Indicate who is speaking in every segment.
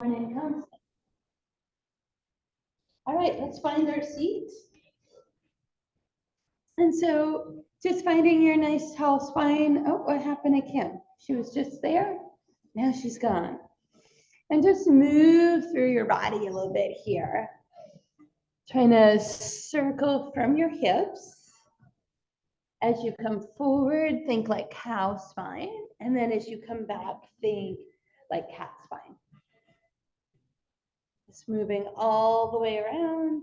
Speaker 1: morning comes. All right, let's find our seats. And so just finding your nice tall spine. Oh, what happened to Kim? She was just there. Now she's gone. And just move through your body a little bit here. Trying to circle from your hips. As you come forward, think like cow spine. And then as you come back, think like cat spine. Just moving all the way around.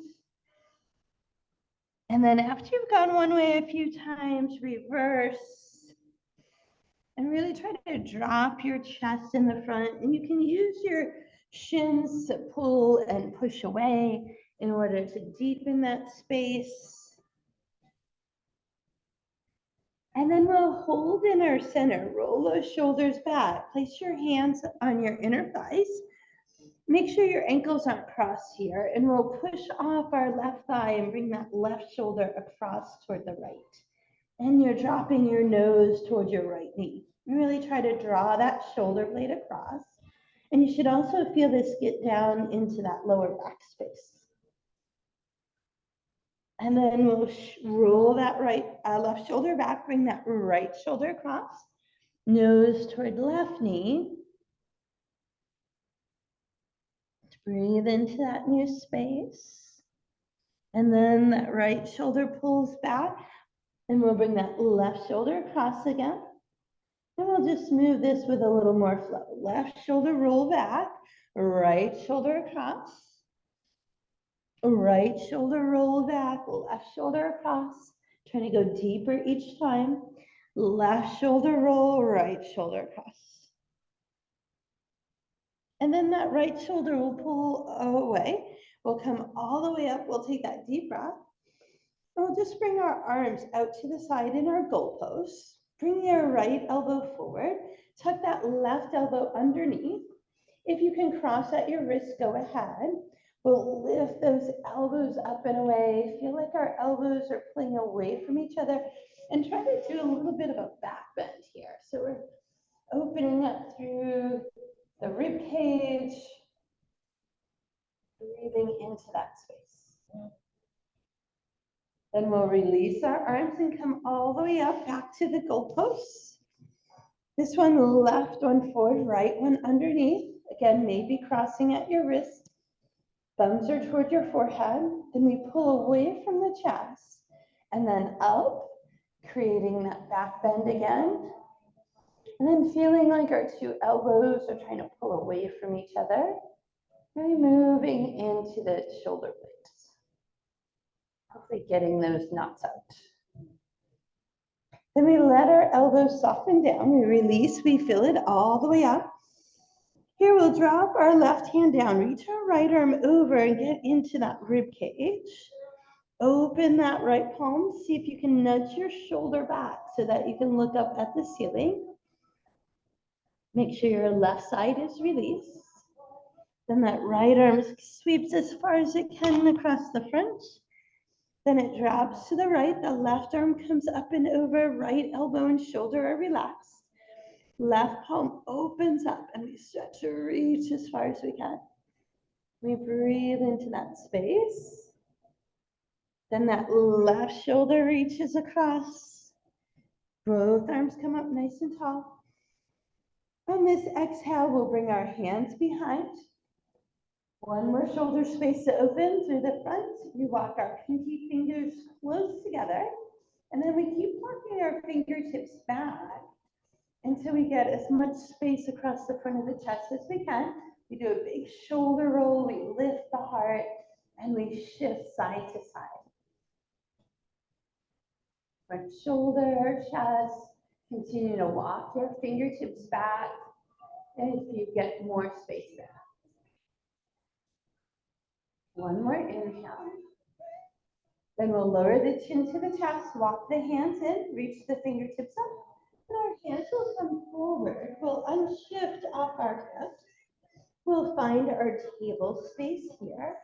Speaker 1: And then after you've gone one way a few times, reverse. And really try to drop your chest in the front. And you can use your shins to pull and push away in order to deepen that space. And then we'll hold in our center, roll those shoulders back. Place your hands on your inner thighs. Make sure your ankles aren't crossed here, and we'll push off our left thigh and bring that left shoulder across toward the right. And you're dropping your nose toward your right knee. Really try to draw that shoulder blade across. And you should also feel this get down into that lower back space. And then we'll roll that left shoulder back, bring that right shoulder across, nose toward left knee. Breathe into that new space. And then that right shoulder pulls back, and we'll bring that left shoulder across again. And we'll just move this with a little more flow. Left shoulder roll back, right shoulder across. Right shoulder roll back, left shoulder across. Trying to go deeper each time. Left shoulder roll, right shoulder across. And then that right shoulder will pull away. We'll come all the way up. We'll take that deep breath. And we'll just bring our arms out to the side in our goalposts. Bring your right elbow forward. Tuck that left elbow underneath. If you can cross at your wrist, go ahead. We'll lift those elbows up and away. Feel like our elbows are pulling away from each other. And try to do a little bit of a back bend here. So we're opening up through the rib cage. Breathing into that space. Then we'll release our arms and come all the way up back to the goalposts. This one left, one forward, right one underneath. Again, maybe crossing at your wrist. Thumbs are toward your forehead. Then we pull away from the chest and then up, creating that back bend again. And then feeling like our two elbows are trying to pull away from each other. Really moving into the shoulder blades. Hopefully getting those knots out. Then we let our elbows soften down. We release, we feel it all the way up. Here we'll drop our left hand down, reach our right arm over and get into that rib cage. Open that right palm, see if you can nudge your shoulder back so that you can look up at the ceiling. Make sure your left side is released. Then that right arm sweeps as far as it can across the front. Then it drops to the right. The left arm comes up and over. Right elbow and shoulder are relaxed. Left palm opens up and we stretch to reach as far as we can. We breathe into that space. Then that left shoulder reaches across. Both arms come up nice and tall. On this exhale, we'll bring our hands behind. One more shoulder space to open through the front. We walk our pinky fingers close together. And then we keep walking our fingertips back until we get as much space across the front of the chest as we can. We do a big shoulder roll, we lift the heart, and we shift side to side. Front shoulder, chest. Continue to walk your fingertips back as you get more space there. One more inhale. Then we'll lower the chin to the chest, walk the hands in, reach the fingertips up. And our hands will come forward. We'll unshift off our hips. We'll find our table space here.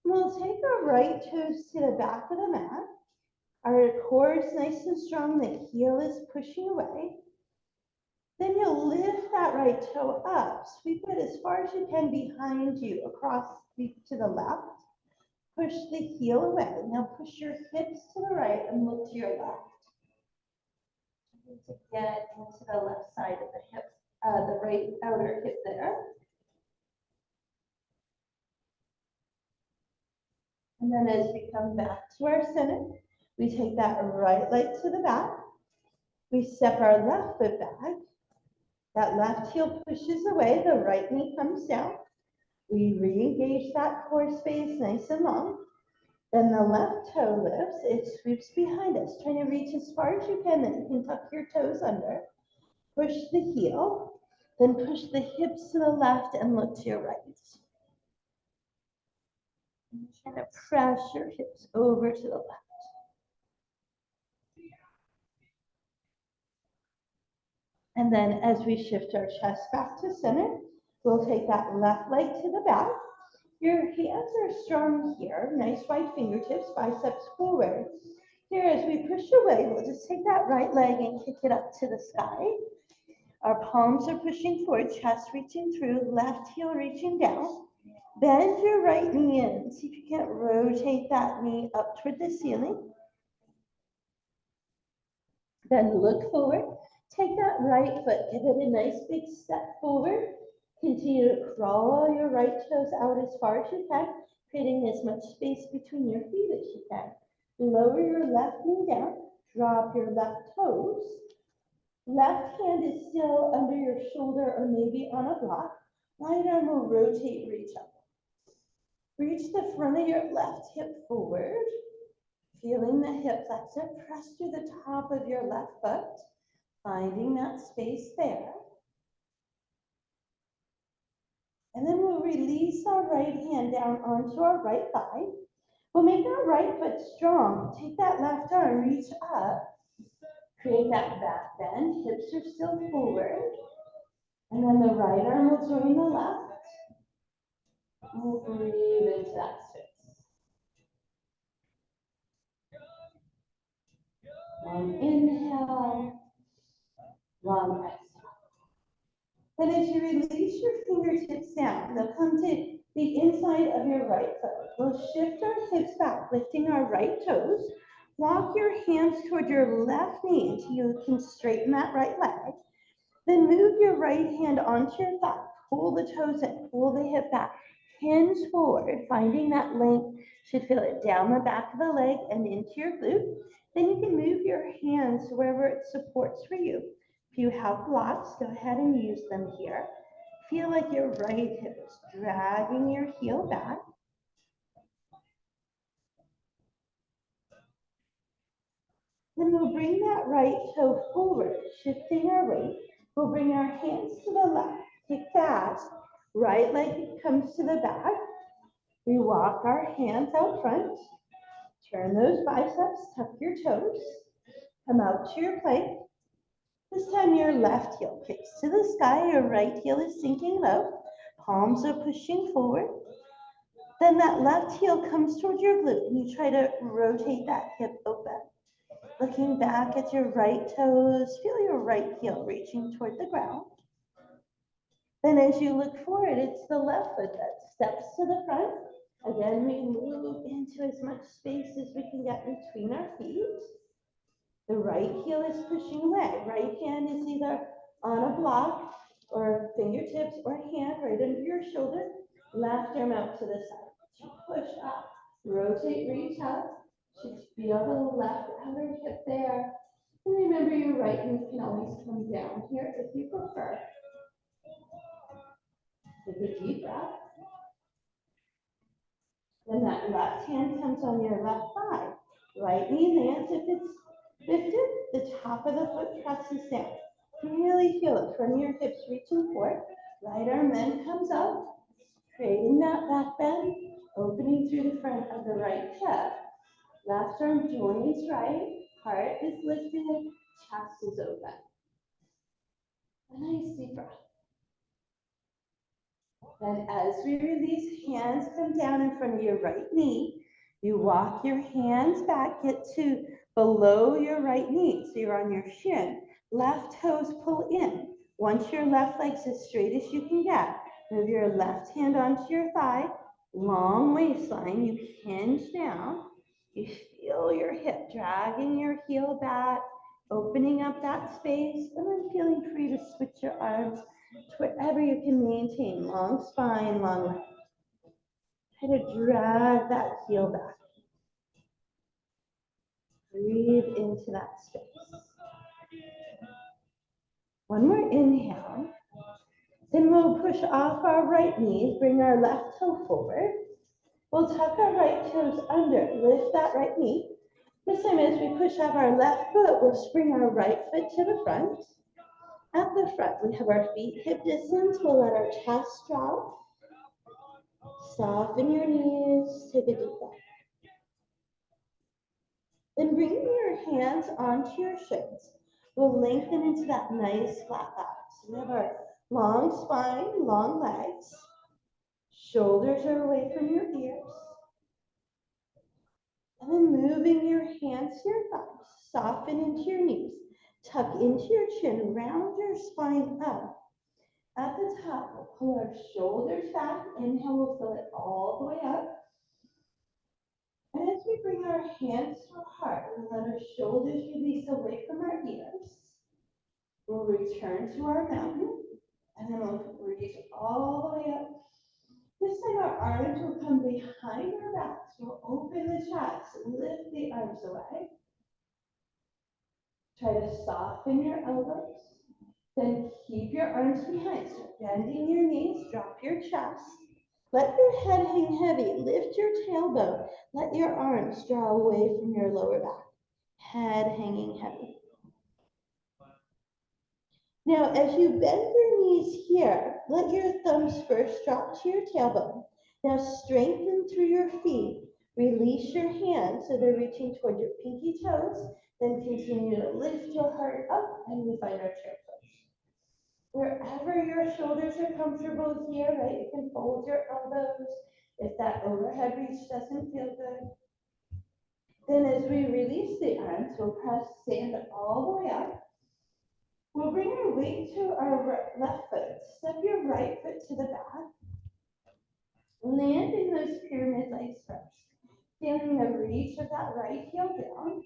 Speaker 1: We'll take our right toes to the back of the mat. Our core is nice and strong. The heel is pushing away. Then you'll lift that right toe up, sweep it as far as you can behind you, across to the left. Push the heel away. Now push your hips to the right and look to your left. To get into the left side of the hip, the right outer hip there. And then as we come back to our center, we take that right leg to the back. We step our left foot back. That left heel pushes away, the right knee comes down. We re-engage that core space nice and long. Then the left toe lifts, it sweeps behind us, trying to reach as far as you can, then you can tuck your toes under. Push the heel, then push the hips to the left and look to your right. And try to press your hips over to the left. And then as we shift our chest back to center, we'll take that left leg to the back. Your hands are strong here, nice wide fingertips, biceps forward. Here, as we push away, we'll just take that right leg and kick it up to the sky. Our palms are pushing forward, chest reaching through, left heel reaching down. Bend your right knee in. See if you can't rotate that knee up toward the ceiling. Then look forward. Take that right foot, give it a nice big step forward. Continue to crawl your right toes out as far as you can, creating as much space between your feet as you can. Lower your left knee down, drop your left toes. Left hand is still under your shoulder or maybe on a block. Right arm will rotate, reach up. Reach the front of your left hip forward. Feeling the hip flexor, press through the top of your left foot, finding that space there. And then we'll release our right hand down onto our right thigh. We'll make our right foot strong. Take that left arm, reach up, create that back bend, hips are still forward. And then the right arm will join the left. We'll breathe into that space. Long inhale, long exhale. Then as you release your fingertips down, they'll come to the inside of your right foot. We'll shift our hips back, lifting our right toes. Walk your hands toward your left knee until you can straighten that right leg. Then move your right hand onto your thigh. Pull the toes in, pull the hip back. Hinge forward, finding that length. Should feel it down the back of the leg and into your glute. Then you can move your hands wherever it supports for you. If you have blocks, go ahead and use them here. Feel like your right hip is dragging your heel back. Then we'll bring that right toe forward, shifting our weight. We'll bring our hands to the left, kick fast. Right leg comes to the back. We walk our hands out front. Turn those biceps, tuck your toes. Come out to your plank. This time your left heel kicks to the sky, your right heel is sinking low. Palms are pushing forward. Then that left heel comes toward your glute and you try to rotate that hip open. Looking back at your right toes, feel your right heel reaching toward the ground. Then as you look forward, it's the left foot that steps to the front. Again, we move into as much space as we can get between our feet. The right heel is pushing away. Right hand is either on a block or fingertips or hand right under your shoulder. Left arm out to the side. Push up, rotate, reach up. Should feel the left outer hip there. And remember your right knee can always come down here if you prefer. Take a deep breath. Then that left hand comes on your left thigh. Right knee lands. If it's lifted, the top of the foot presses down. Really feel it from your hips reaching forward. Right arm then comes up, creating that back bend, opening through the front of the right hip. Left arm joins right, heart is lifted, chest is open. A nice deep breath. Then as we release, hands come down in front of your right knee. You walk your hands back, get to below your right knee. So you're on your shin. Left toes pull in. Once your left leg's as straight as you can get, move your left hand onto your thigh, long waistline, you hinge down, you feel your hip dragging your heel back, opening up that space, and then feeling free to switch your arms to wherever you can maintain long spine, long leg. Try to drag that heel back. Breathe into that space. One more inhale. Then we'll push off our right knee, bring our left toe forward. We'll tuck our right toes under, lift that right knee. This time as we push off our left foot, we'll spring our right foot to the front. At the front, we have our feet hip distance. We'll let our chest drop. Soften your knees, take a deep breath. Then bring your hands onto your shins. We'll lengthen into that nice flat back. So we have our long spine, long legs. Shoulders are away from your ears. And then moving your hands to your thighs. Soften into your knees. Tuck into your chin. Round your spine up. At the top, we'll pull our shoulders back. Inhale, we'll fill it all the way up. And as we bring our hands to our heart, we'll let our shoulders release away from our ears. We'll return to our mountain, and then we'll reach all the way up. This time our arms will come behind our backs. We'll open the chest, lift the arms away. Try to soften your elbows. Then keep your arms behind. So bending your knees, drop your chest. Let your head hang heavy. Lift your tailbone. Let your arms draw away from your lower back. Head hanging heavy. Now, as you bend your knees here, let your thumbs first drop to your tailbone. Now, strengthen through your feet. Release your hands so they're reaching toward your pinky toes. Then continue to lift your heart up, and we find our chair pose. Wherever your shoulders are comfortable here, right? You can fold your elbows if that overhead reach doesn't feel good. Then as we release the arms, we'll press sand all the way up. We'll bring our weight to our left foot. Step your right foot to the back. Land in those pyramid legs first. Feeling the reach of that right heel down.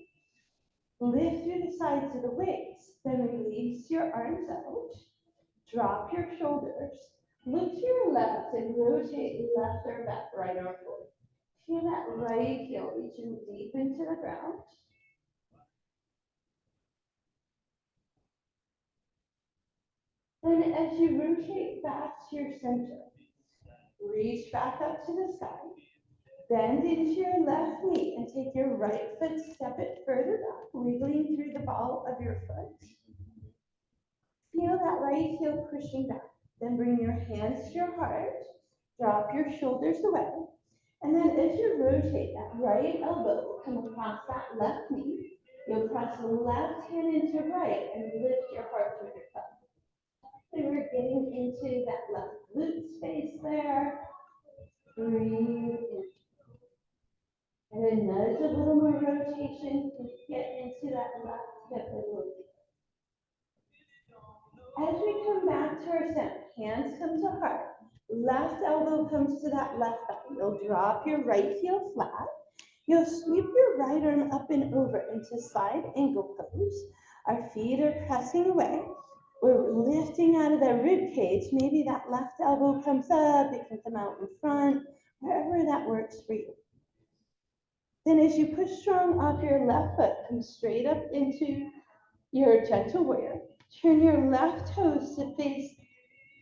Speaker 1: Lift through the sides of the waist. Then release your arms out. Drop your shoulders. Look to your left and rotate left or back, right arm forward. Feel that right heel reaching deep into the ground. Then as you rotate back to your center, reach back up to the sky. Bend into your left knee and take your right foot, step it further back, wiggling through the ball of your foot. Feel that right heel pushing back. Then bring your hands to your heart, drop your shoulders away. And then as you rotate, that right elbow will come across that left knee. You'll press the left hand into right and lift your heart with your thumb. So we're getting into that left glute space there. Breathe in. And then nudge a little more rotation to get into that left hip a little bit. As we come back to our center, hands come to heart. Left elbow comes to that left thigh. You'll drop your right heel flat. You'll sweep your right arm up and over into side ankle pose. Our feet are pressing away. We're lifting out of the rib cage. Maybe that left elbow comes up. It can come out in front, wherever that works for you. Then as you push strong off your left foot, come straight up into your gentle warrior. Turn your left toes to face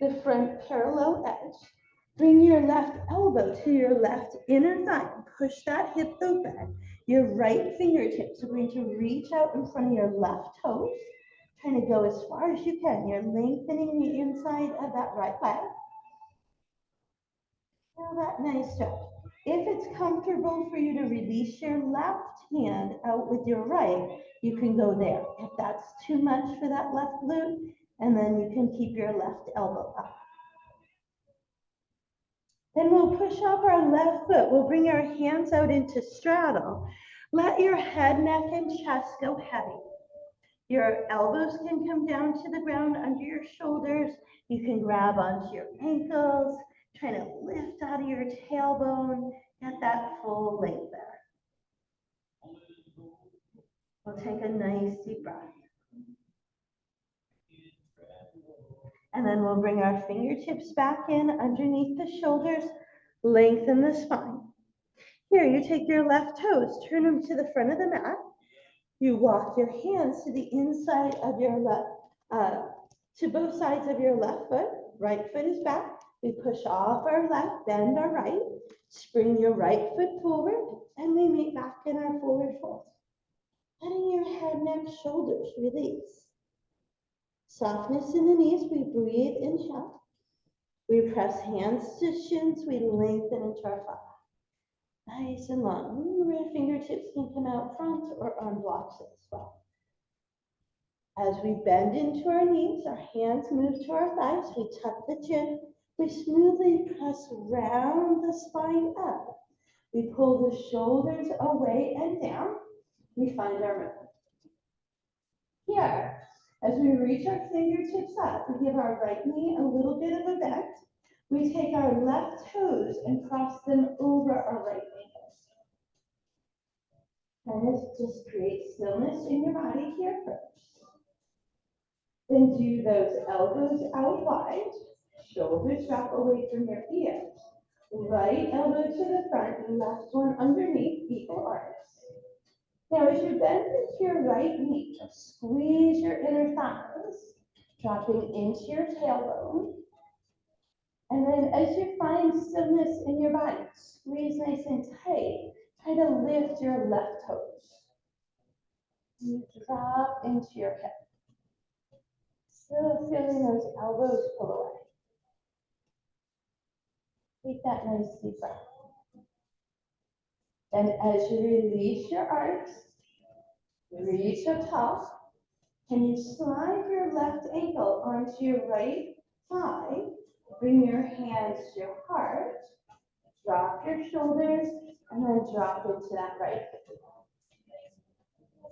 Speaker 1: the front parallel edge. Bring your left elbow to your left inner thigh. Push that hip open. Your right fingertips are going to reach out in front of your left toes. Trying to go as far as you can. You're lengthening the inside of that right leg. Feel that nice stretch. If it's comfortable for you to release your left hand out with your right, you can go there. If that's too much for that left glute, and then you can keep your left elbow up. Then we'll push up our left foot. We'll bring our hands out into straddle. Let your head, neck, and chest go heavy. Your elbows can come down to the ground under your shoulders. You can grab onto your ankles, try to lift out of your tailbone, get that full length there. We'll take a nice deep breath. And then we'll bring our fingertips back in underneath the shoulders, lengthen the spine. Here, you take your left toes, turn them to the front of the mat. You walk your hands to the inside of your left, to both sides of your left foot. Right foot is back. We push off our left, bend our right, spring your right foot forward, and we meet back in our forward fold. Letting your head, neck, shoulders release. Softness in the knees, we breathe, inhale. We press hands to shins, we lengthen into our thigh. Nice and long. Your fingertips can come out front or on blocks as well. As we bend into our knees, our hands move to our thighs, we tuck the chin, we smoothly press round the spine up. We pull the shoulders away and down, we find our rhythm. Here, as we reach our fingertips up, we give our right knee a little bit of a bend. We take our left toes and cross them over our right ankles. Kind of just create stillness in your body here first. Then do those elbows out wide, shoulders drop away from your ears. Right elbow to the front, left one underneath, equal arms. Now, as you bend into your right knee, just squeeze your inner thighs, dropping into your tailbone. And then as you find stillness in your body, squeeze nice and tight. Try to lift your left toes. You drop into your hip. Still feeling those elbows pull away. Take that nice deep breath. Then as you release your arms, reach up tall. Can you slide your left ankle onto your right thigh? Bring your hands to your heart. Drop your shoulders and then drop into that right hip.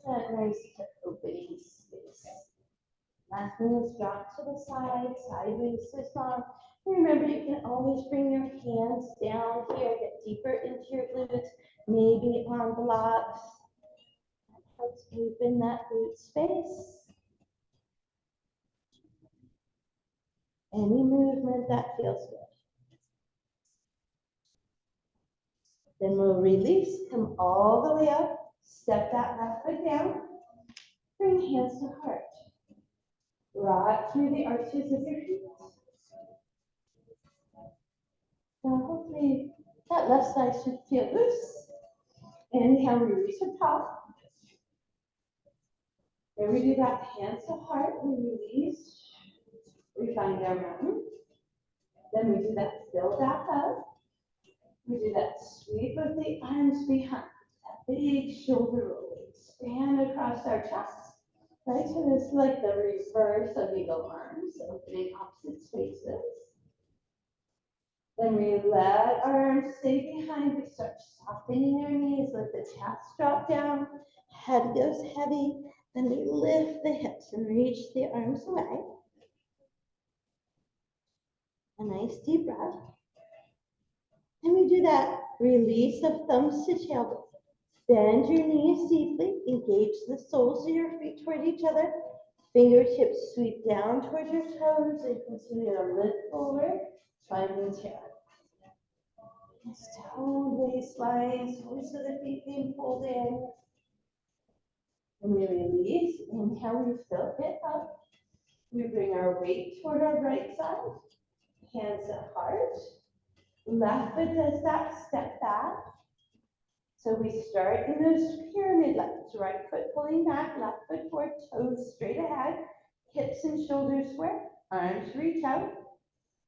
Speaker 1: That nice hip opening space. Last knee is dropped to the side, sideways is long. Remember, you can always bring your hands down here, get deeper into your glutes, maybe on blocks. That helps open that glute space. Any movement that feels good. Then we'll release, come all the way up, step that left foot down, bring hands to heart. Rock through the arches of your feet. Now hopefully that left side should feel loose. Inhale, we reach up top. Then we do that hands to heart, we release. We find our mountain. Then we do that fill back up. We do that sweep of the arms behind. That big shoulder roll. Expand across our chest. Right? So this is like the reverse of eagle arms, opening opposite spaces. Then we let our arms stay behind. We start softening our knees, let the chest drop down, head goes heavy. Then we lift the hips and reach the arms away. A nice deep breath. And we do that release of thumbs to tailbone. Bend your knees deeply, engage the soles of your feet toward each other. Fingertips sweep down towards your toes and continue to lift forward, finding chair. Nice toned waistline, toes of the feet being pulled in. And we release, inhale, we fill it up. We bring our weight toward our right side, hands at heart. Left foot does that step back. So we start in those pyramid legs, right foot pulling back, left foot forward, toes straight ahead, hips and shoulders square, arms reach out.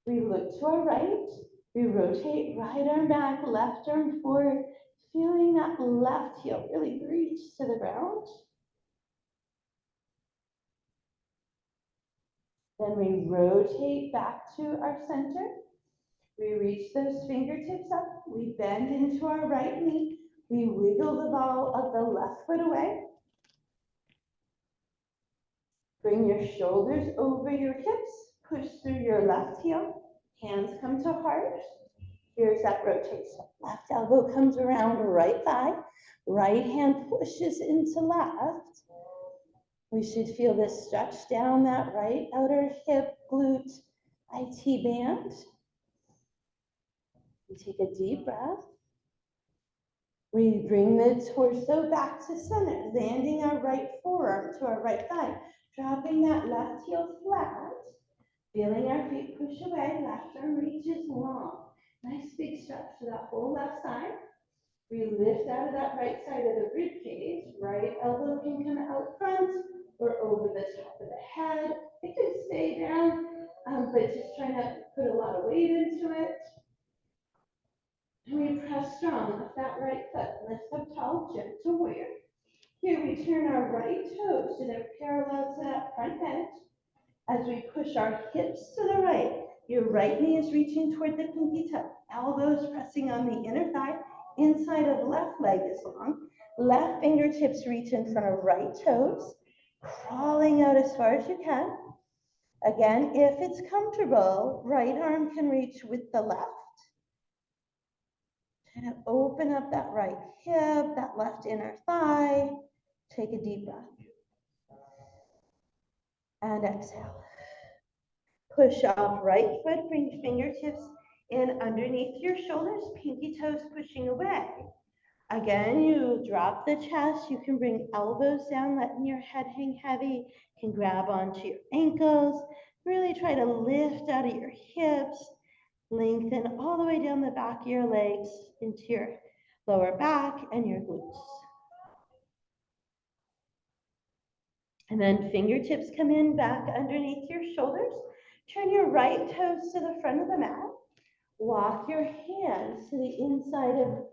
Speaker 1: We look to our right, we rotate right arm back, left arm forward, feeling that left heel really reach to the ground. Then we rotate back to our center. We reach those fingertips up, we bend into our right knee, we wiggle the ball of the left foot away. Bring your shoulders over your hips, push through your left heel, hands come to heart. Here's that rotation. Left elbow comes around right thigh, right hand pushes into left. We should feel this stretch down that right outer hip, glute, IT band. We take a deep breath. We bring the torso back to center, landing our right forearm to our right thigh, dropping that left heel flat, feeling our feet push away, left arm reaches long. Nice big stretch for that whole left side. We lift out of that right side of the rib cage. Right elbow can come out front or over the top of the head. It can stay down, but just try not to put a lot of weight into it. And we press strong up that right foot. Lift up tall, gentle warrior. Here we turn our right toes so they're parallel to that front edge. As we push our hips to the right, your right knee is reaching toward the pinky toe. Elbows pressing on the inner thigh. Inside of left leg is long. Left fingertips reach in front of right toes. Crawling out as far as you can. Again, if it's comfortable, right arm can reach with the left. Kind of open up that right hip, that left inner thigh. Take a deep breath. And exhale. Push off right foot, bring fingertips in underneath your shoulders, pinky toes pushing away. Again, you drop the chest, you can bring elbows down, letting your head hang heavy, you can grab onto your ankles, really try to lift out of your hips, lengthen all the way down the back of your legs into your lower back and your glutes. And then fingertips come in back underneath your shoulders. Turn your right toes to the front of the mat. Walk your hands to the inside of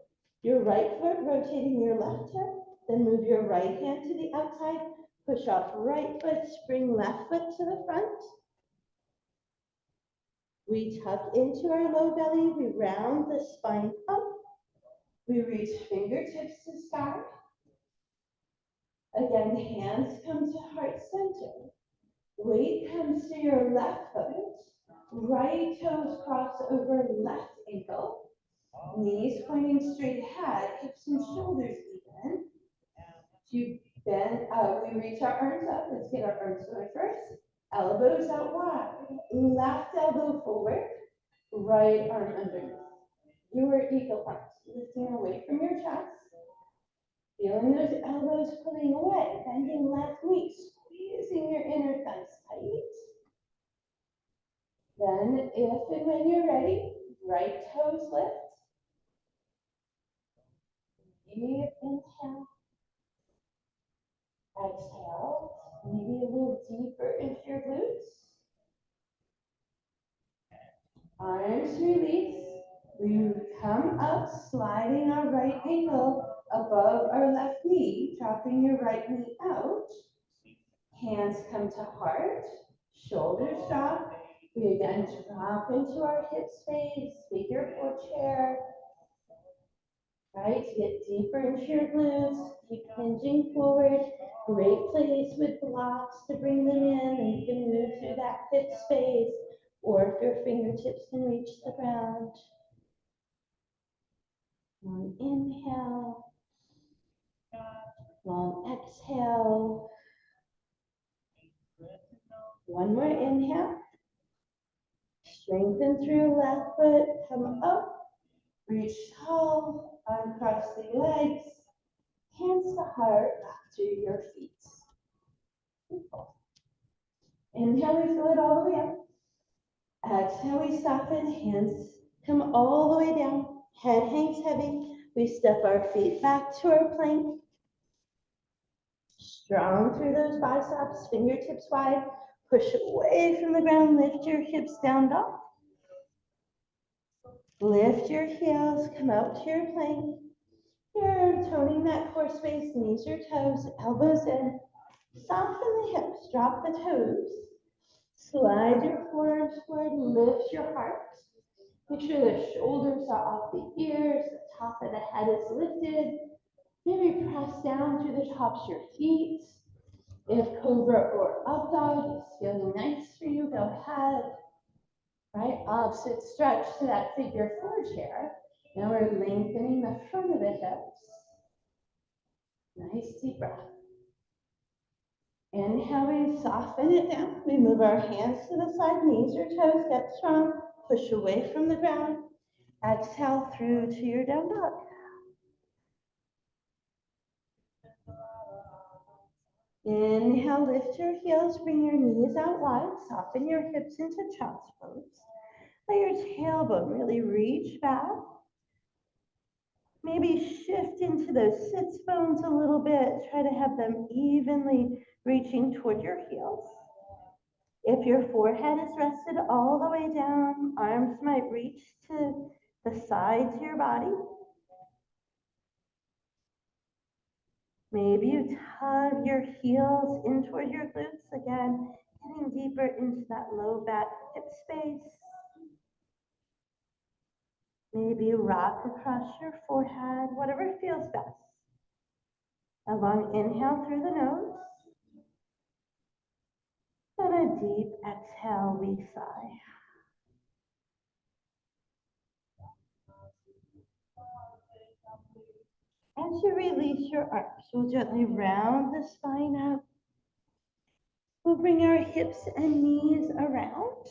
Speaker 1: your right foot, rotating your left hip. Then move your right hand to the outside. Push off right foot, spring left foot to the front. We tuck into our low belly. We round the spine up. We reach fingertips to sky. Again, hands come to heart center. Weight comes to your left foot. Right toes cross over left ankle. Knees pointing straight ahead, hips and shoulders even. You bend, we reach our arms up. Let's get our arms going first. Elbows out wide. Left elbow forward. Right arm underneath. Your eagle arms, lifting away from your chest. Feeling those elbows pulling away. Bending left knee, squeezing your inner thighs tight. Then, if and when you're ready, right toes lift. Deep inhale. Exhale. Maybe a little deeper into your glutes. Arms release. We come up, sliding our right ankle above our left knee, dropping your right knee out. Hands come to heart. Shoulders drop. We again drop into our hip space, figure four chair. Right, get deeper into your glutes, keep hinging forward. Great place with blocks to bring them in, and you can move through that hip space, or if your fingertips can reach the ground. Long inhale, long exhale. One more inhale. Strengthen through your left foot, come up, reach tall, uncross the legs, hands to heart, back to your feet. Beautiful. Inhale, we fill it all the way up. Exhale, we soften, hands come all the way down, head hangs heavy. We step our feet back to our plank. Strong through those biceps, fingertips wide. Push away from the ground, lift your hips down dog. Lift your heels, come out to your plank. Here, toning that core space, knees or toes, elbows in. Soften the hips, drop the toes. Slide your forearms forward, lift your heart. Make sure the shoulders are off the ears, the top of the head is lifted. Maybe press down through the tops of your feet. If cobra or up dog is feeling nice for you, go ahead. Right, opposite stretch to that figure four chair. Now we're lengthening the front of the hips. Nice deep breath. Inhale, we soften it down. We move our hands to the side, knees or toes, get strong. Push away from the ground. Exhale through to your down dog. Inhale, lift your heels, bring your knees out wide, soften your hips into child's pose. Let your tailbone really reach back. Maybe shift into those sits bones a little bit. Try to have them evenly reaching toward your heels. If your forehead is rested all the way down, arms might reach to the sides of your body. Maybe you tug your heels in toward your glutes again, getting deeper into that low back hip space. Maybe you rock across your forehead, whatever feels best. A long inhale through the nose. And a deep exhale, we sigh. As you release your arms, we'll gently round the spine up. We'll bring our hips and knees around.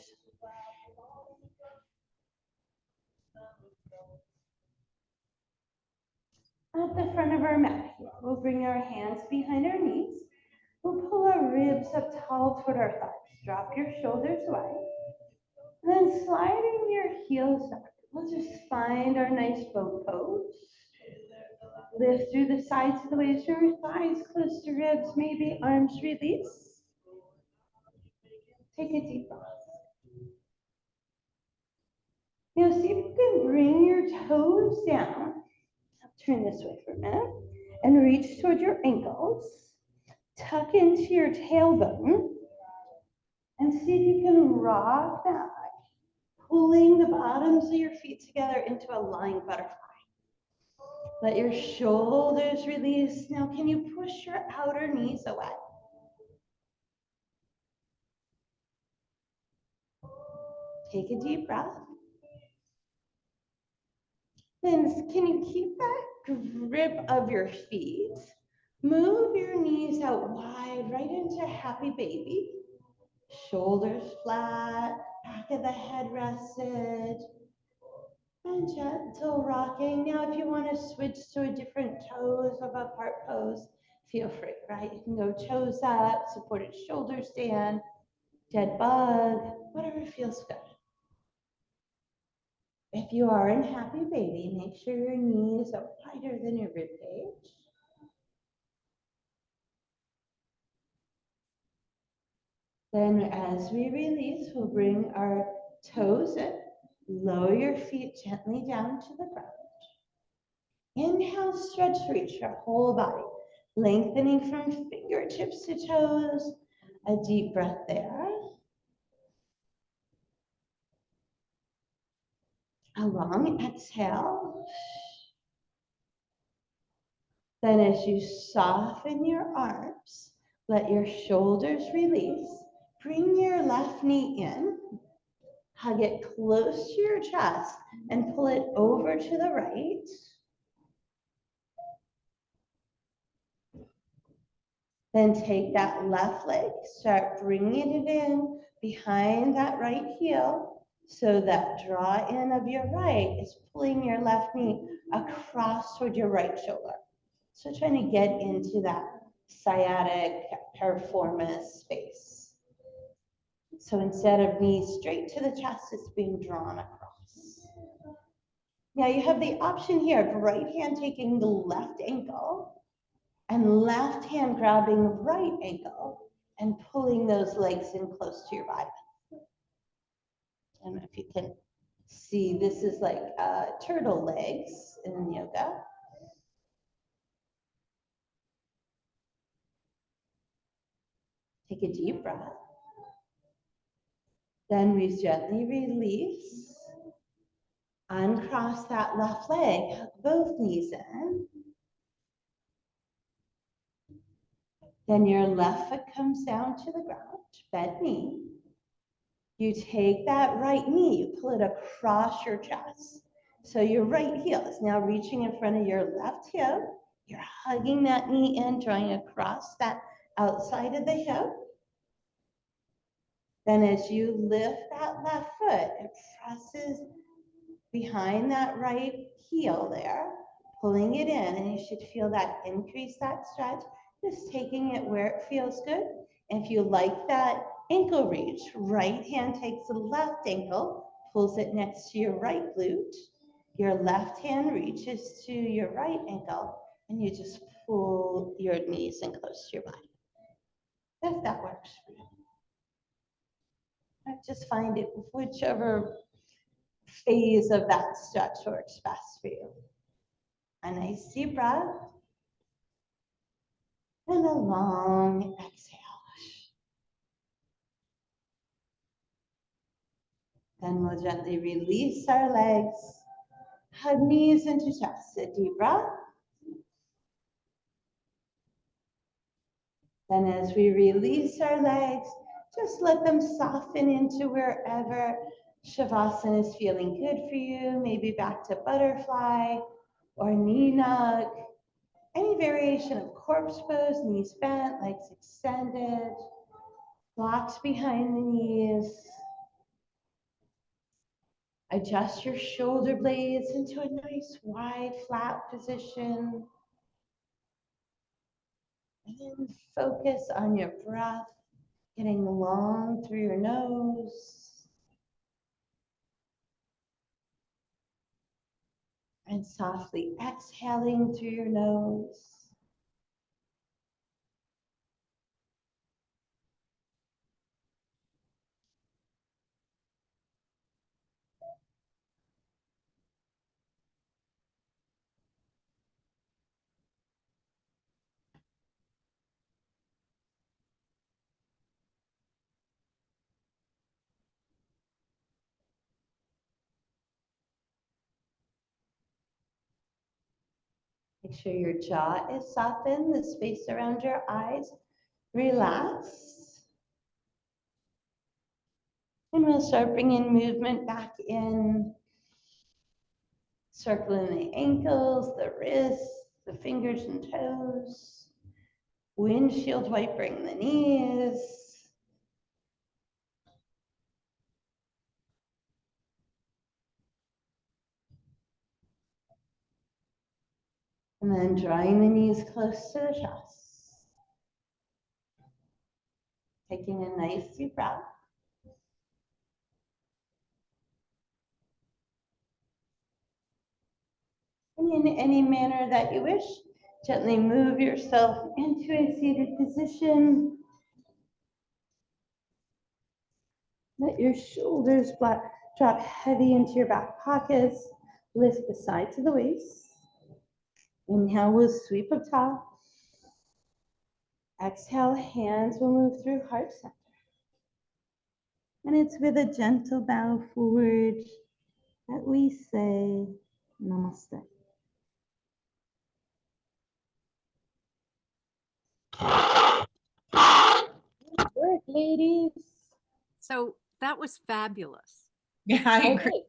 Speaker 1: At the front of our mat, we'll bring our hands behind our knees. We'll pull our ribs up tall toward our thighs. Drop your shoulders wide. And then sliding your heels back. We'll just find our nice boat pose. Lift through the sides of the waist, your thighs close to ribs, maybe arms release. Take a deep breath. Now see if you can bring your toes down. I'll turn this way for a minute. And reach toward your ankles. Tuck into your tailbone. And see if you can rock back, pulling the bottoms of your feet together into a lying butterfly. Let your shoulders release. Now can you push your outer knees away? Take a deep breath. Then can you keep that grip of your feet? Move your knees out wide, right into happy baby. Shoulders flat, back of the head rested. And gentle rocking. Now if you want to switch to a different toes of a part pose, feel free, right? You can go toes up, supported shoulders stand, dead bug, whatever feels good. If you are in happy baby, make sure your knees are wider than your rib cage. Then as we release, we'll bring our toes in. Lower your feet gently down to the ground. Inhale, stretch, reach your whole body. Lengthening from fingertips to toes. A deep breath there. A long exhale. Then as you soften your arms, let your shoulders release. Bring your left knee in. Hug it close to your chest and pull it over to the right. Then take that left leg, start bringing it in behind that right heel so that draw in of your right is pulling your left knee across toward your right shoulder. So trying to get into that sciatic piriformis space. So instead of knees straight to the chest, it's being drawn across. Now you have the option here of right hand taking the left ankle and left hand grabbing the right ankle and pulling those legs in close to your body. I don't know if you can see, this is like turtle legs in yoga. Take a deep breath. Then we gently release. Uncross that left leg, hug both knees in. Then your left foot comes down to the ground, bent knee. You take that right knee, you pull it across your chest. So your right heel is now reaching in front of your left hip. You're hugging that knee in, drawing across that outside of the hip. Then as you lift that left foot, it presses behind that right heel there, pulling it in, and you should feel that increase, that stretch, just taking it where it feels good. And if you like that ankle reach, right hand takes the left ankle, pulls it next to your right glute. Your left hand reaches to your right ankle, and you just pull your knees in close to your body. If that works for you. Just find it, whichever phase of that stretch works best for you. A nice deep breath and a long exhale. Then we'll gently release our legs, hug knees into chest. A deep breath. Then as we release our legs, just let them soften into wherever Shavasana is feeling good for you. Maybe back to butterfly or knee nug. Any variation of corpse pose, knees bent, legs extended, blocks behind the knees. Adjust your shoulder blades into a nice wide flat position. And then focus on your breath, getting long through your nose. And softly exhaling through your nose. Make sure your jaw is softened, the space around your eyes relax. And we'll start bringing movement back in, circling the ankles, the wrists, the fingers and toes, windshield wipering the knees. And then drawing the knees close to the chest. Taking a nice deep breath. And in any manner that you wish, gently move yourself into a seated position. Let your shoulders drop heavy into your back pockets. Lift the sides of the waist. Inhale, we'll sweep up top. Exhale, hands will move through heart center. And it's with a gentle bow forward that we say namaste. Good work, ladies.
Speaker 2: So that was fabulous.
Speaker 3: Yeah, I agree.
Speaker 1: Okay.